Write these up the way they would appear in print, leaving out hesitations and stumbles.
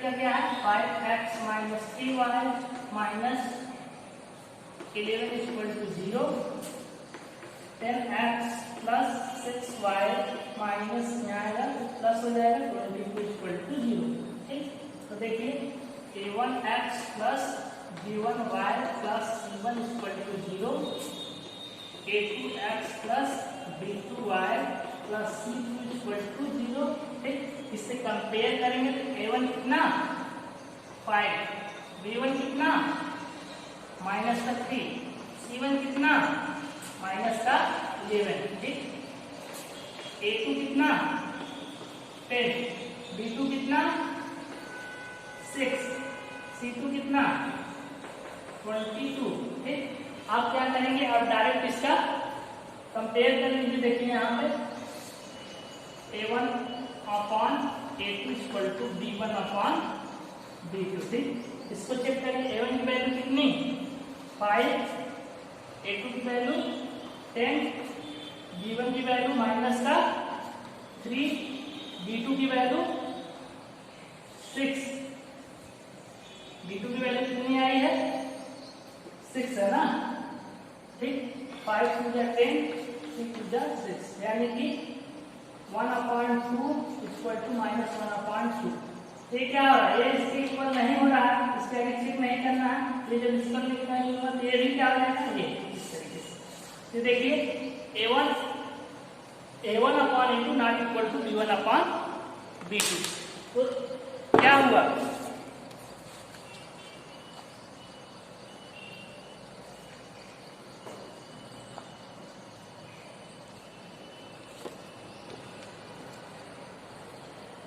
तरीका क्या है, 5x minus 3y minus 11 equal to 0, 10x plus 6y minus यहाँ प्लस हो जाएगा 22 इक्वल टू 0। ठीक, तो देखिए a1x plus b1y plus c1 equal to 0, a2x plus b2y plus c2 equal to 0। ठीक, इससे कंपेयर करेंगे तो a1 कितना 5, b1 कितना माइनस का 3, c1 कितना माइनस का 11। ठीक, a2 कितना 10, b2 कितना 6, c2 कितना 22। ठीक, आप क्या करेंगे, अब डायरेक्ट इसका कंपेयर कर लीजिए। देखिए यहाँ पे a1 upon a2 equal to b1 upon b2। ठीक, इसको चेक करेंगे, a1 की वैल्यू कितनी 5, a2 की वैल्यू 10, b1 की वैल्यू माइनस का 3, b2 की वैल्यू 6, b2 की वैल्यू कितनी आई है 6 है ना। ठीक, 5 टू जा 10, 6 टू जा 6, यानी कि 1/2 इक्वल टू माइनस 1/2। ये क्या हो रहा है, ये इसके इक्वल नहीं हो रहा है, इसके आगे चेक नहीं करना है। ये जब इसका लिखना है तो ये भी क्या हो जाएगा, ये इस तरीके से। तो देखिए a1 upon a2 not equal to b1 upon b2। तो क्या हुआ,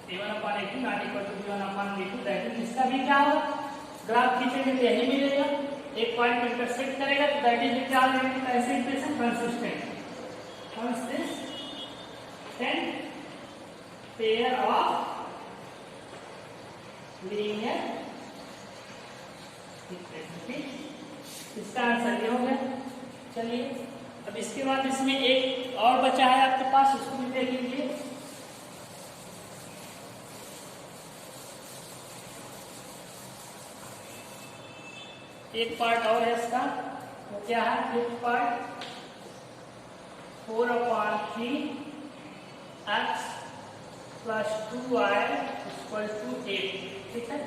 a1 upon a2 not equal to b1 upon b2। That is इसका भी क्या होगा, ग्राफ खींचेंगे तो यही मिलेगा, एक पॉइंट को इंटरसेक्ट करेगा तो दैट इज क्या हो जाएगा, ऐसे equation consistent pair of linear equation. ठीक, इसका आंसर ये हो गया। चलिए अब इसके बाद इसमें एक और बचा है आपके पास, उसको भी देख लीजिए। एक पार्ट और है इसका, वो क्या है, fifth part 4/3 x plus 2y equal to 8। ठीक है,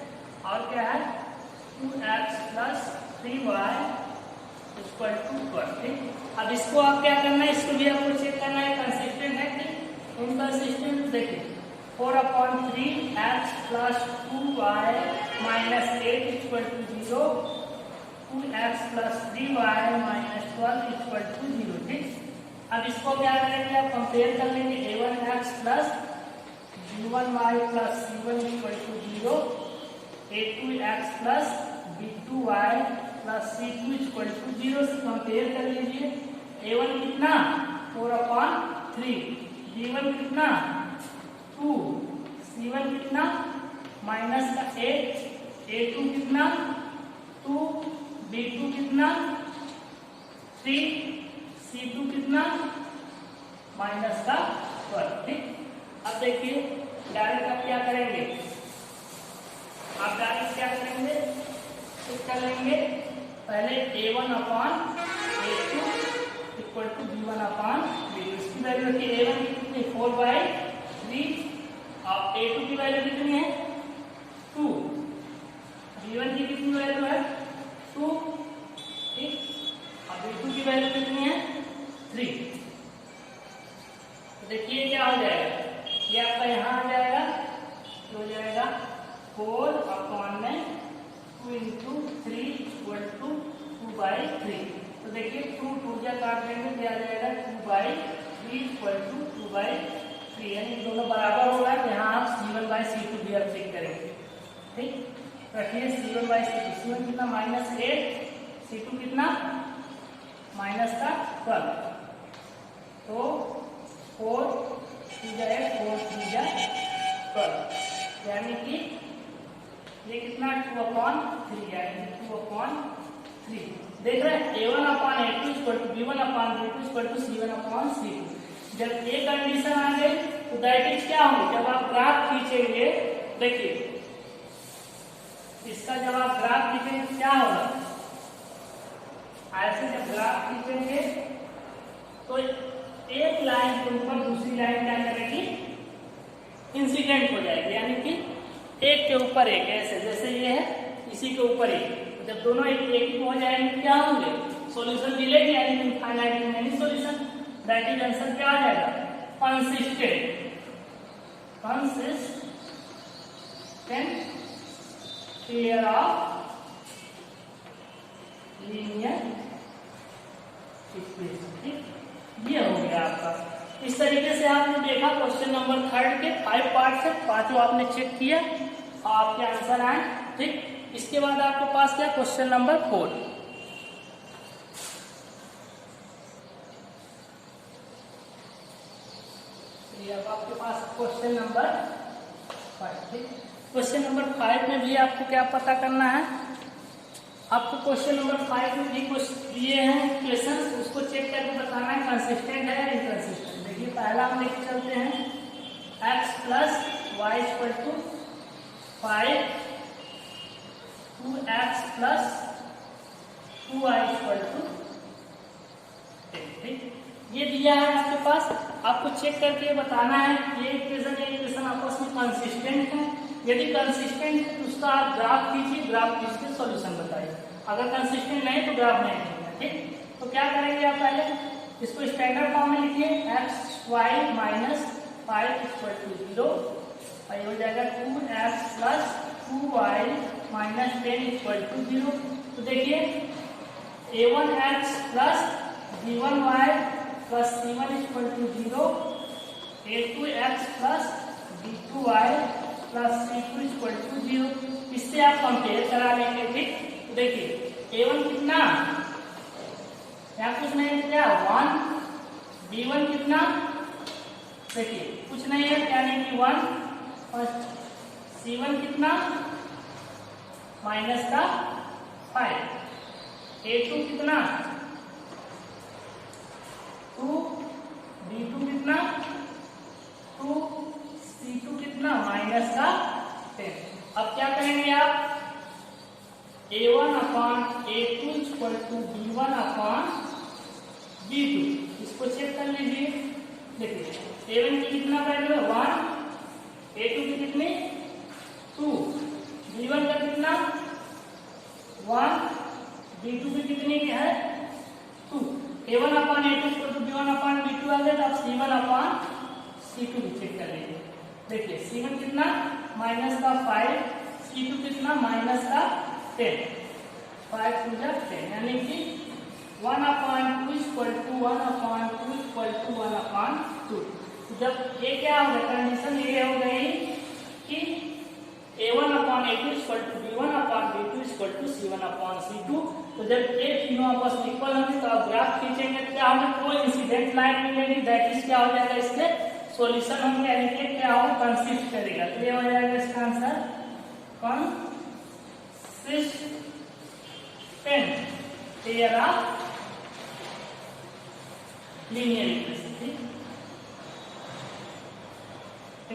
और क्या है 2x plus 3y equal to 12। ठीक, अब इसको आप क्या करना है, इसको भी आपको चेक करना है कंसिस्टेंट है कि इनकंसिस्टेंट। देखिए 4/3 x plus 2y minus 8 equal to 0, 2x plus 3y minus 12 equal to 0। ठीक, अब इसको क्या करेंगे, आप कंपेयर कर लेंगे, a1x plus b1y plus c1 equal to 0, a2x plus b2y plus c2 equal to 0 से कंपेयर कर लीजिए। a1 कितना 4/3, b1 कितना 2, c1 कितना माइनस का 8, a2 कितना 2, b2 कितना 3, c2 कितना माइनस का 12। ठीक, अब देखिए डायरेक्ट आप क्या करेंगे, आप डायरेक्ट क्या करेंगे, चेक कर लेंगे पहले a1 upon a2 equal to b1 upon b2। इसकी वैल्यू रखिए, a1 की कितनी 4/3 और a2 की वैल्यू कितनी है 2, b1 की कितनी वैल्यू है 2। ठीक, और b2 की वैल्यू कितनी है 3। तो देखिए क्या हो जाएगा, ये आपका यहाँ आ जाएगा, तो हो जाएगा 4/2 इंटू 3 इक्वल टू 2/3। तो देखिए 2 2 काट देंगे तो आ जाएगा 2/3 इक्वल टू 2/3, यानी दोनों बराबर हो रहा है। यहाँ आप c1/c2 भी आप चेक करेंगे। ठीक, रखिए c1/c2, c1 कितना -8, c2 कितना माइनस का 12, तो 4 3 जाएगा 4 3 जा 12, यानी कि ये कितना 2/3 आएगा, 2/3। देख रहे हैं a1 upon a2 equal to b1 upon b2 equal to c1 upon c2। जब ये कंडीशन आ गई तो दैट इज क्या होंगे, जब आप ग्राफ खींचेंगे, देखिए इसका जब आप ग्राफ खींचेंगे तो क्या होगा, ऐसे जब ग्राफ खींचेंगे तो एक लाइन के ऊपर दूसरी लाइन क्या करेगी, इंसिडेंट हो जाएगी, यानी कि एक के ऊपर एक, ऐसे जैसे ये है इसी के ऊपर एक, जब दोनों एक ही हो जाएंगे क्या होंगे, सॉल्यूशन मिलेगी, यानी infinite any solution, that is answer क्या आ जाएगा, consistent pair of linear equation. ठीक, ये हो गया आपका। इस तरीके से आपने देखा क्वेश्चन नंबर 3 के 5 पार्ट से 5 आपने चेक किया और आपके आंसर आए। ठीक, इसके बाद आपके पास क्या क्वेश्चन नंबर 4। अब आपके पास क्वेश्चन नंबर 5। ठीक, क्वेश्चन नंबर 5 में भी आपको क्या पता करना है, आपको क्वेश्चन नंबर 5 में भी कुछ दिए हैं क्वेश्चन, उसको चेक करके बताना है कंसिस्टेंट है या इनकंसिस्टेंट। देखिए पहला हम लेके चलते हैं x plus y equal to 5 2x plus 2y equal to 10। ठीक, ये दिया है आपके पास, आपको चेक करके बताना है ये इक्वेशन आपस में कंसिस्टेंट है। यदि कंसिस्टेंट है तो उसका आप ग्राफ कीजिए, ग्राफ खींच के सॉल्यूशन बताइए। अगर कंसिस्टेंट नहीं तो ग्राफ नहीं कीजिए। ठीक, तो क्या करेंगे आप, पहले इसको स्टैंडर्ड फॉर्म में लिखिए, x y minus 5 equal to 0, ये हो जाएगा 2x plus 2y minus 10 equal to 0। तो देखिए a1x plus b1y plus c1 equal to 0, a2x plus b2y plus c2 equal to 0। इससे आप कंपेयर करा लेंगे। ठीक, तो देखिए a1 कितना, यहाँ कुछ नहीं क्या 1, b1 कितना, देखिए कुछ नहीं है यानी कि 1, और c1 कितना माइनस का 5, a2 कितना 2, b2 कितना 2, c2 कितना माइनस का 10। अब क्या करेंगे आप, a1 upon a2 equal to b1 upon b2, इसको चेक कर लीजिए। देखिए a1 की कितना वैल्यू है 1, a2 की कितनी 2, b1 का कितना 1, b2 की कितनी है 2। a1 upon a2 equal to b1 upon b2 आ गया, तो आप c1 अपॉन c2 भी चेक कर लीजिए। देखिए c1 कितना माइनस का 5, c2 कितना माइनस का 10, 5 टू 10, यानी कि 1 upon 2 equal to 1 upon 2 equal to 1 upon 2। जब ये क्या हो गया, कंडीशन ये हो गई कि a1 upon a2 equal to b1 upon b2 equal to c1 upon c2। तो जब ये तीनों आपस में इक्वल होंगे तो आप ग्राफ खींचेंगे, क्या होगा, कोई इंसिडेंट लाइन मिलेगी, दैट इज क्या हो जाएगा, इसके सॉल्यूशन होंगे, यानी कि क्या होगा, कंसिस्ट करेगा। तो ये हो जाएगा इसका answer consistent pair of linear equation. ठीक,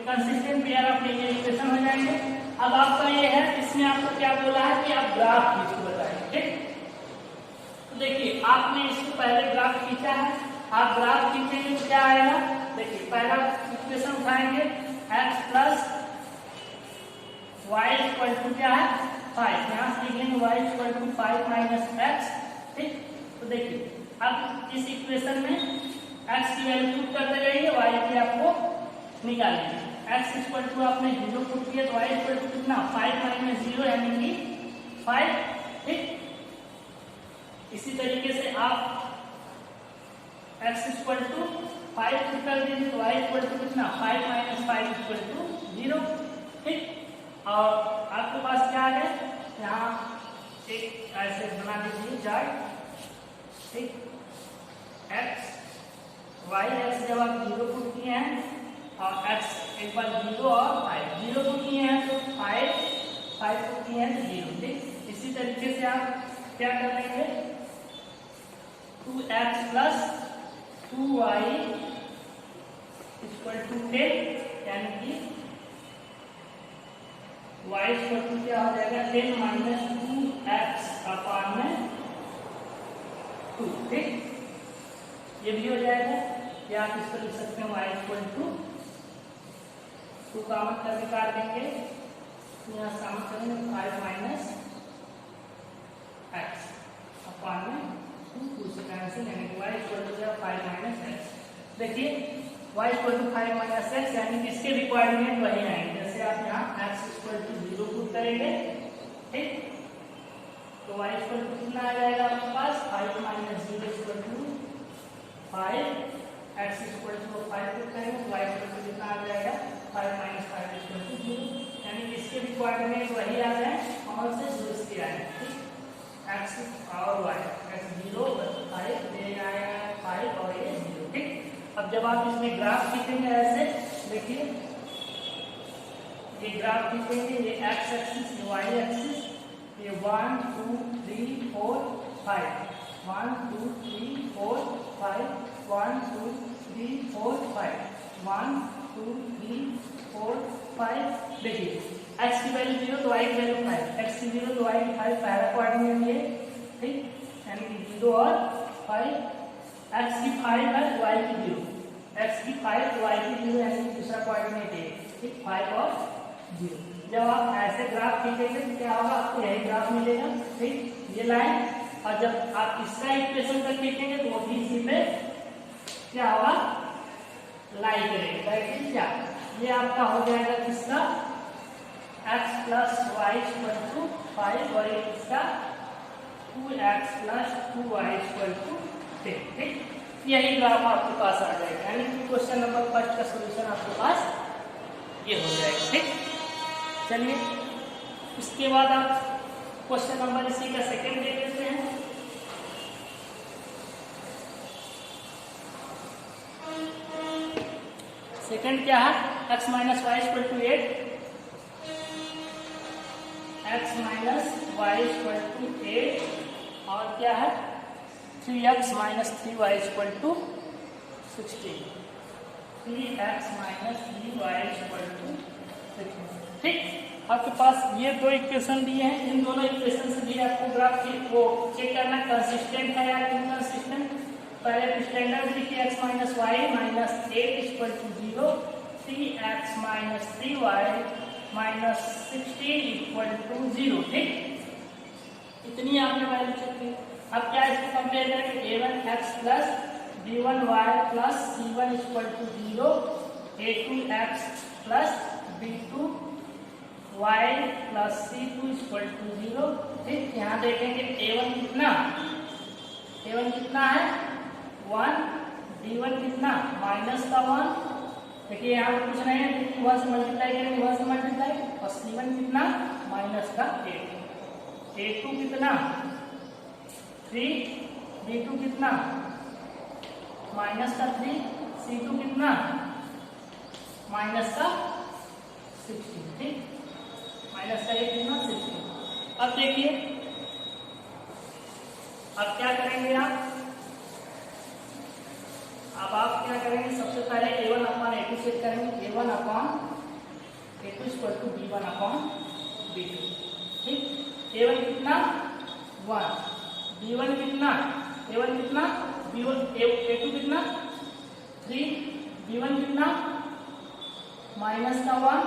consistent pair of linear equation हो जाएंगे। अब आपका ये है, इसमें आपको क्या बोला है कि आप ग्राफ खींच के बताएंगे। ठीक, तो देखिए आपने इसको पहले ग्राफ खींचा है, आप ग्राफ खींचेंगे तो क्या आएगा, देखिए पहला इक्वेशन उठाएंगे x plus y equal to क्या है 5, यहाँ से लिखेंगे y equal to 5 minus x। ठीक, तो देखिए अब इस इक्वेशन में x की वैल्यू पुट करते जाइए, y की आपको निकालनी है। x इक्वल टू आपने 0 पुट किया तो y इक्वल टू कितना 5 माइनस 0 यानी कि 5। ठीक, इसी तरीके से आप x इक्वल टू 5 पुट कर दीजिए तो y इक्वल टू कितना 5 माइनस 5 इक्वल टू 0। ठीक, और आपके पास क्या है, यहाँ एक ऐसे बना दीजिए चार्ट। ठीक, x y x जब आप 0 पुट किए हैं और x एक बार 0 और 5 0 पुट किए हैं तो 5 पुट किए हैं तो 0। ठीक, इसी तरीके से आप क्या कर लेंगे, 2x plus 2y equal to 10, यानी कि y इक्वल टू क्या हो जाएगा 10 माइनस 2x अपान में 2। ठीक, ये भी हो जाएगा। या आप इसको लिख सकते हैं y इक्वल टू 2 का मत करके काट देंगे, यहाँ शामिल करेंगे 5 माइनस x अपान में 2 से कैंसिल, यानी कि y equal to 5 minus x। देखिए y equal to 5 minus x, यानी कि इसके रिक्वायरमेंट वही आएंगे। जैसे आप यहाँ x इक्वल टू 0 पुट करेंगे, ठीक, तो y इक्वल टू कितना आ जाएगा आपके पास 5 minus 0 equal to 5, x equal to 5 put करेंगे तो y इक्वल टू कितना आ जाएगा 5 माइनस 5 इक्वल टू 0, यानी कि इसके रिक्वायरमेंट वही आ जाए और से जो इसके आए। ठीक, x और y, x 0 5 ये आएगा 5 और ये 0। ठीक, अब जब आप इसमें ग्राफ खींचेंगे ऐसे, देखिए ये ग्राफ खींचेंगे, ये x एक्सिस, ये y एक्सिस, ये 1 2 3 4 5, 1 2 3 4 5, 1 2 3 4 5, 1 2 3 4 5। देखिए x की वैल्यू 0 तो y की वैल्यू 5, x की 0 तो y की 5 पहला कोऑर्डिनेट ये। ठीक, यानी कि 0 और 5, x की 5 है y की 0, x की 5 y की 0, यानी कि दूसरा कोऑर्डिनेट है। ठीक, 5 और 0। जब आप ऐसे ग्राफ खींचेंगे तो क्या होगा, आपको यही ग्राफ मिलेगा। ठीक, ये लाइन, और जब आप इसका इक्वेशन तक खींचेंगे तो वो भी इसी पे क्या होगा लाई करेगा। दैट इज क्या, ये आपका हो जाएगा किसका x plus y equal to 5 और इसका 2x plus 2y equal to 10। ठीक, यही ग्राफ आपके पास आ जाएगा, यानी कि क्वेश्चन नंबर 1 का सॉल्यूशन आपके पास ये हो जाएगा। ठीक, चलिए इसके बाद आप क्वेश्चन नंबर इसी का सेकंड देख लेते हैं। सेकंड क्या है, x minus y equal to 8, x minus y equal to 8 और क्या है 3x minus 3y equal to 16, 3x minus 3y equal to 16। ठीक, आपके पास ये दो इक्वेशन दिए हैं, इन दोनों इक्वेशन से भी आपको ग्राफ वो चेक करना कंसिस्टेंट है या इनकंसिस्टेंट। पहले स्टैंडर्ड लिखिए x minus y minus 8 equal to 0, 3x minus 3y minus 16 equal to 0। ठीक, इतनी आपने वैल्यू चेक की। अब क्या इसको कंपेयर करेंगे, a1x plus b1y plus c1 equal to 0, a2x plus b2y plus c2 equal to 0। ठीक, यहाँ देखेंगे a1 कितना है 1, b1 कितना माइनस का 1। देखिए यहाँ पर कुछ नहीं है, 1 से मल्टीप्लाई करेंगे 1 से मल्टीप्लाई, और c1 कितना माइनस का 8, a2 कितना 3, b2 कितना माइनस का 3, c2 कितना माइनस का 16। ठीक, माइनस का 8 कितना 16। अब देखिए अब क्या करेंगे आप क्या करेंगे, सबसे पहले a1 अपान a2 चेक करेंगे, a1 upon a2 equal to b1 upon b2। ठीक, a1 कितना 1, b1 कितना a1 कितना b1 a2 कितना 3, b1 कितना माइनस का 1,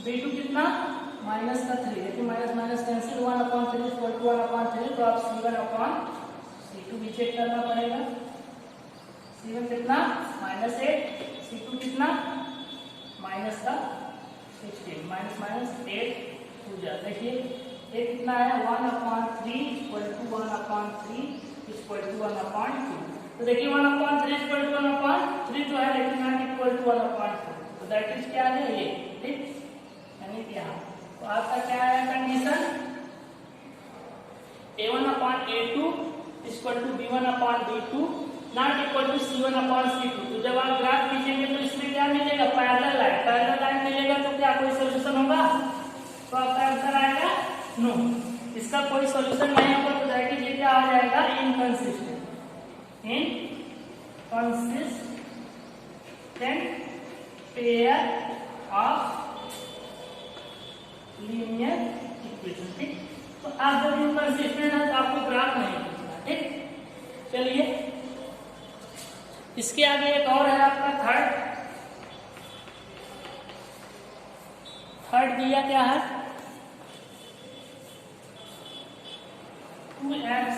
b2 कितना माइनस का 3। देखिए minus minus cancel, 1 upon 3 equal to 1 upon 3, तो आप c1 अपान c2 भी चेक करना पड़ेगा। c1 कितना माइनस 8, c2 कितना माइनस का 16, माइनस माइनस 8 हो जाए। देखिए ये कितना है 1 upon 3 equal to 1 upon 3 equal to 1 upon 2। तो देखिए 1 अपान 3 इक्वल टू 1 अपान 3 तो है, लेकिन यहाँ इक्वल टू 1 अपान 2, तो दैट इज क्या है ये। ठीक, यानी कि यहाँ तो आपका क्या है condition, a1 upon a2 equal to b1 upon b2 not equal to c1 upon c2। तो जब आप ग्राफ खींचेंगे तो इसमें क्या मिलेगा, पैरेलल लाइन मिलेगा। तो क्या कोई सॉल्यूशन होगा, तो आपका आंसर आएगा नो, इसका कोई सॉल्यूशन नहीं होगा। तो दैट इज ये क्या आ जाएगा inconsistent pair of linear equation. ठीक, तो आप जब इनकंसिस्टेंट है तो आपको ग्राफ नहीं पूछना। ठीक, चलिए इसके आगे एक और है आपका थर्ड दिया क्या है 2x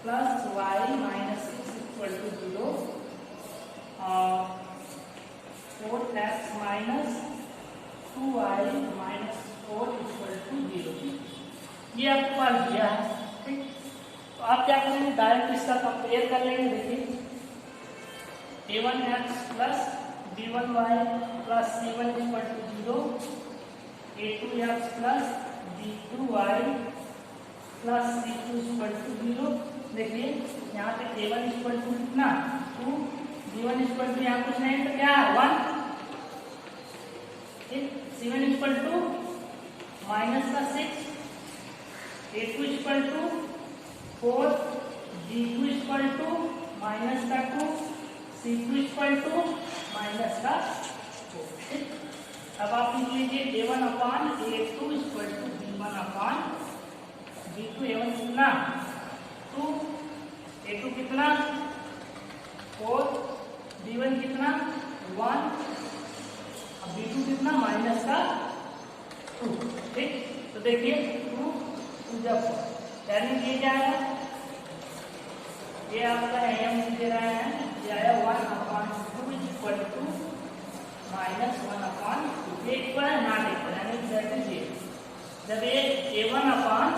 plus y minus 6 equal to 0 और 4x minus 2y minus 4 equal to 0। ये आपके पास दिया है। ठीक, तो आप क्या करेंगे डायरेक्ट इसका कंपेयर कर लेंगे। देखिए a1x plus b1y plus c1 equal to 0, a2x plus b2y plus c2 equal to 0। देखिए यहाँ पे a1 इक्वल टू कितना 2, b1 इक्वल टू यहाँ कुछ नहीं तो क्या है 1, c1 इक्वल टू माइनस का 6, a2 equal to 4, b2 equal to minus का 2, c2 इक्वल टू माइनस का 4। ठीक, अब आप लिख लीजिए a1 upon a2 equal to b1 upon b2। a1 कितना 2, a2 कितना 4, b1 कितना 1, अब b2 कितना माइनस का 2। ठीक, तो देखिए 2 जब यानी ये क्या है ये आपका एम दे रहा है ये आया 1 upon 2 equal to minus 1 upon 2। ये इक्वल है नॉट इक्वल यानी एग्जैक्टली ये जब ये a1 upon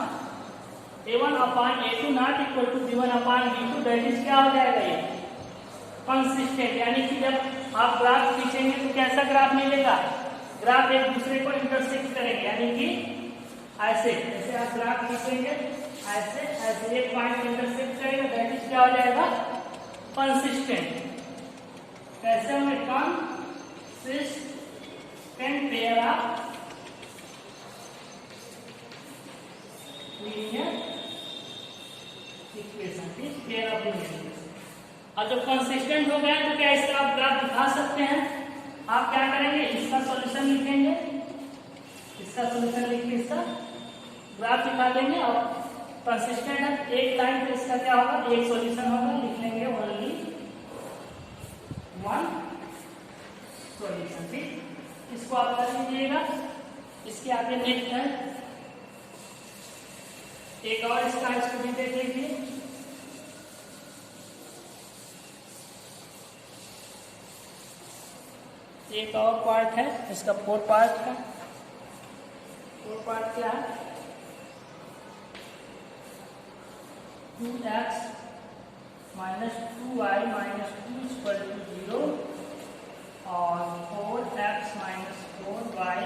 a2 not equal to b1 upon b2 that इज क्या हो जाएगा ये कंसिस्टेंट। यानी कि जब आप ग्राफ खींचेंगे तो कैसा ग्राफ मिलेगा ग्राफ एक दूसरे को इंटरसेक्ट करेंगे। यानी कि ऐसे जैसे आप ग्राफ खींचेंगे ऐसे ऐसे एक पॉइंट इंटरसेक्ट करेगा दैट इज क्या हो जाएगा कंसिस्टेंट। कैसे होंगे consistent pair of linear equation. ठीक, पेयर ऑफ लीनियर इक्वेशन। और जब कंसिस्टेंट हो गया तो क्या इसका आप ग्राफ दिखा सकते हैं। आप क्या करेंगे इसका सॉल्यूशन लिखेंगे, इसका सॉल्यूशन लिख के इसका ग्राफ दिखा देंगे और कंसिस्टेंट है एक लाइन पे इसका क्या होगा एक सॉल्यूशन होगा लिख लेंगे ओनली 1 सॉल्यूशन। ठीक, इसको आप कर लीजिएगा। इसके आगे नेक्स्ट है एक और इसका स्टडी देख लीजिए। एक और पार्ट है इसका 4 पार्ट का। 4 पार्ट क्या है 2x minus 2y minus 2 equal to 0 और 4x minus 4y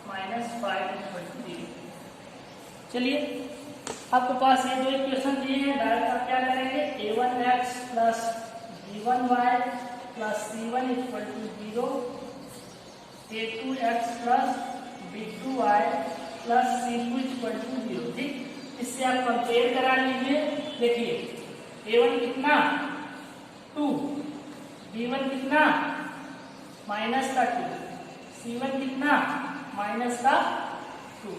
minus 5 equal to 0। चलिए आपके पास ये दो इक्वेशन दिए हैं डायरेक्ट आप क्या करेंगे a1x plus b1y plus c1 equal to 0, a2x plus b2y plus c2 equal to 0। ठीक, इससे आप कंपेयर करा लीजिए। देखिए a1 कितना 2, b1 कितना माइनस का 2, c1 कितना माइनस का 2,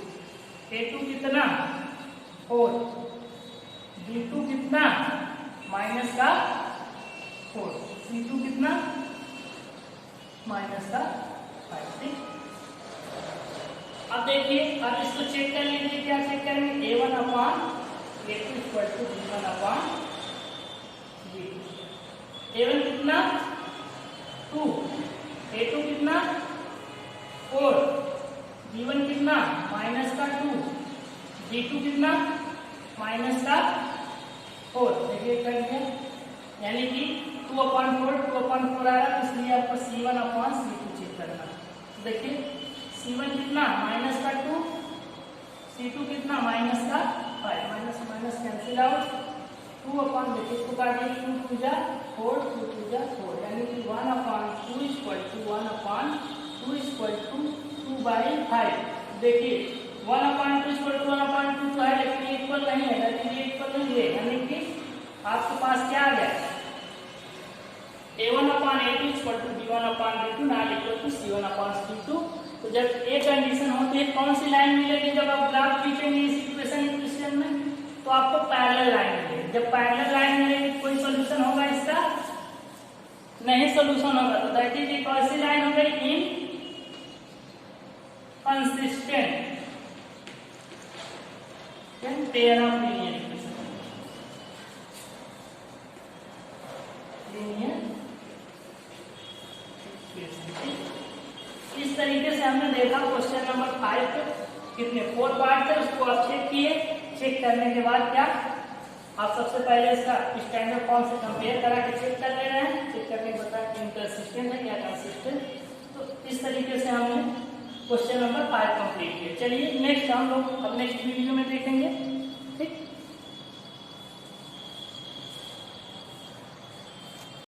a2 कितना 4, b2 कितना माइनस का 4, c2 कितना माइनस का 5। ठीक, अब देखिए अब इसको चेक कर लीजिए। क्या चेक करेंगे a1 upon a2 equal to b1 upon b2। a1 कितना 2, a2 कितना 4, b1 कितना माइनस का 2, b2 कितना माइनस का 4। देखिए कर दिया यानी कि 2 अपान 4 आ रहा है इसलिए आपको c1 अपान c2 चेक करना। देखिए c1 कितना माइनस का 2, c2 कितना माइनस का 5, माइनस माइनस कैंसिल आउट 2 अपान देखिए इसको काटिए 2 2 जा 4, 2 2 जा 4 यानी कि 1 upon 2 equal to 1 upon 2 equal to 2/5। देखिए 1 अपान 2 इक्वल टू 1 अपान 2 तो है लेकिन ये इक्वल नहीं है लेकिन ये इक्वल नहीं है यानी कि आपके पास क्या आ गया a1 upon a2 equal to b1 upon b2 not equal to c1 upon c2। तो जब ए कंडीशन होती है कौन सी लाइन मिलेगी जब आप ग्राफ खींचेंगे इस इक्वेशन इक्वेशन में, तो आपको पैरेलल लाइन मिलेगी। जब पैरेलल लाइन मिलेगी कोई सोल्यूशन होगा इसका नहीं सोल्यूशन होगा, तो दैट इज एक ऐसी लाइन हो गई inconsistent pair of linear equation. इस तरीके से हमने देखा क्वेश्चन नंबर 5 कितने 4 पार्ट थे, उसको आप चेक किए। चेक करने के बाद क्या आप सबसे पहले इसका स्टैंडर्ड फॉर्म से कंपेयर करा के चेक कर ले रहे हैं। चेक करने के बाद इनकंसिस्टेंट है या कंसिस्टेंट। तो इस तरीके से हमने क्वेश्चन नंबर 5 कंप्लीट किया। चलिए नेक्स्ट हम लोग अब नेक्स्ट वीडियो में देखेंगे।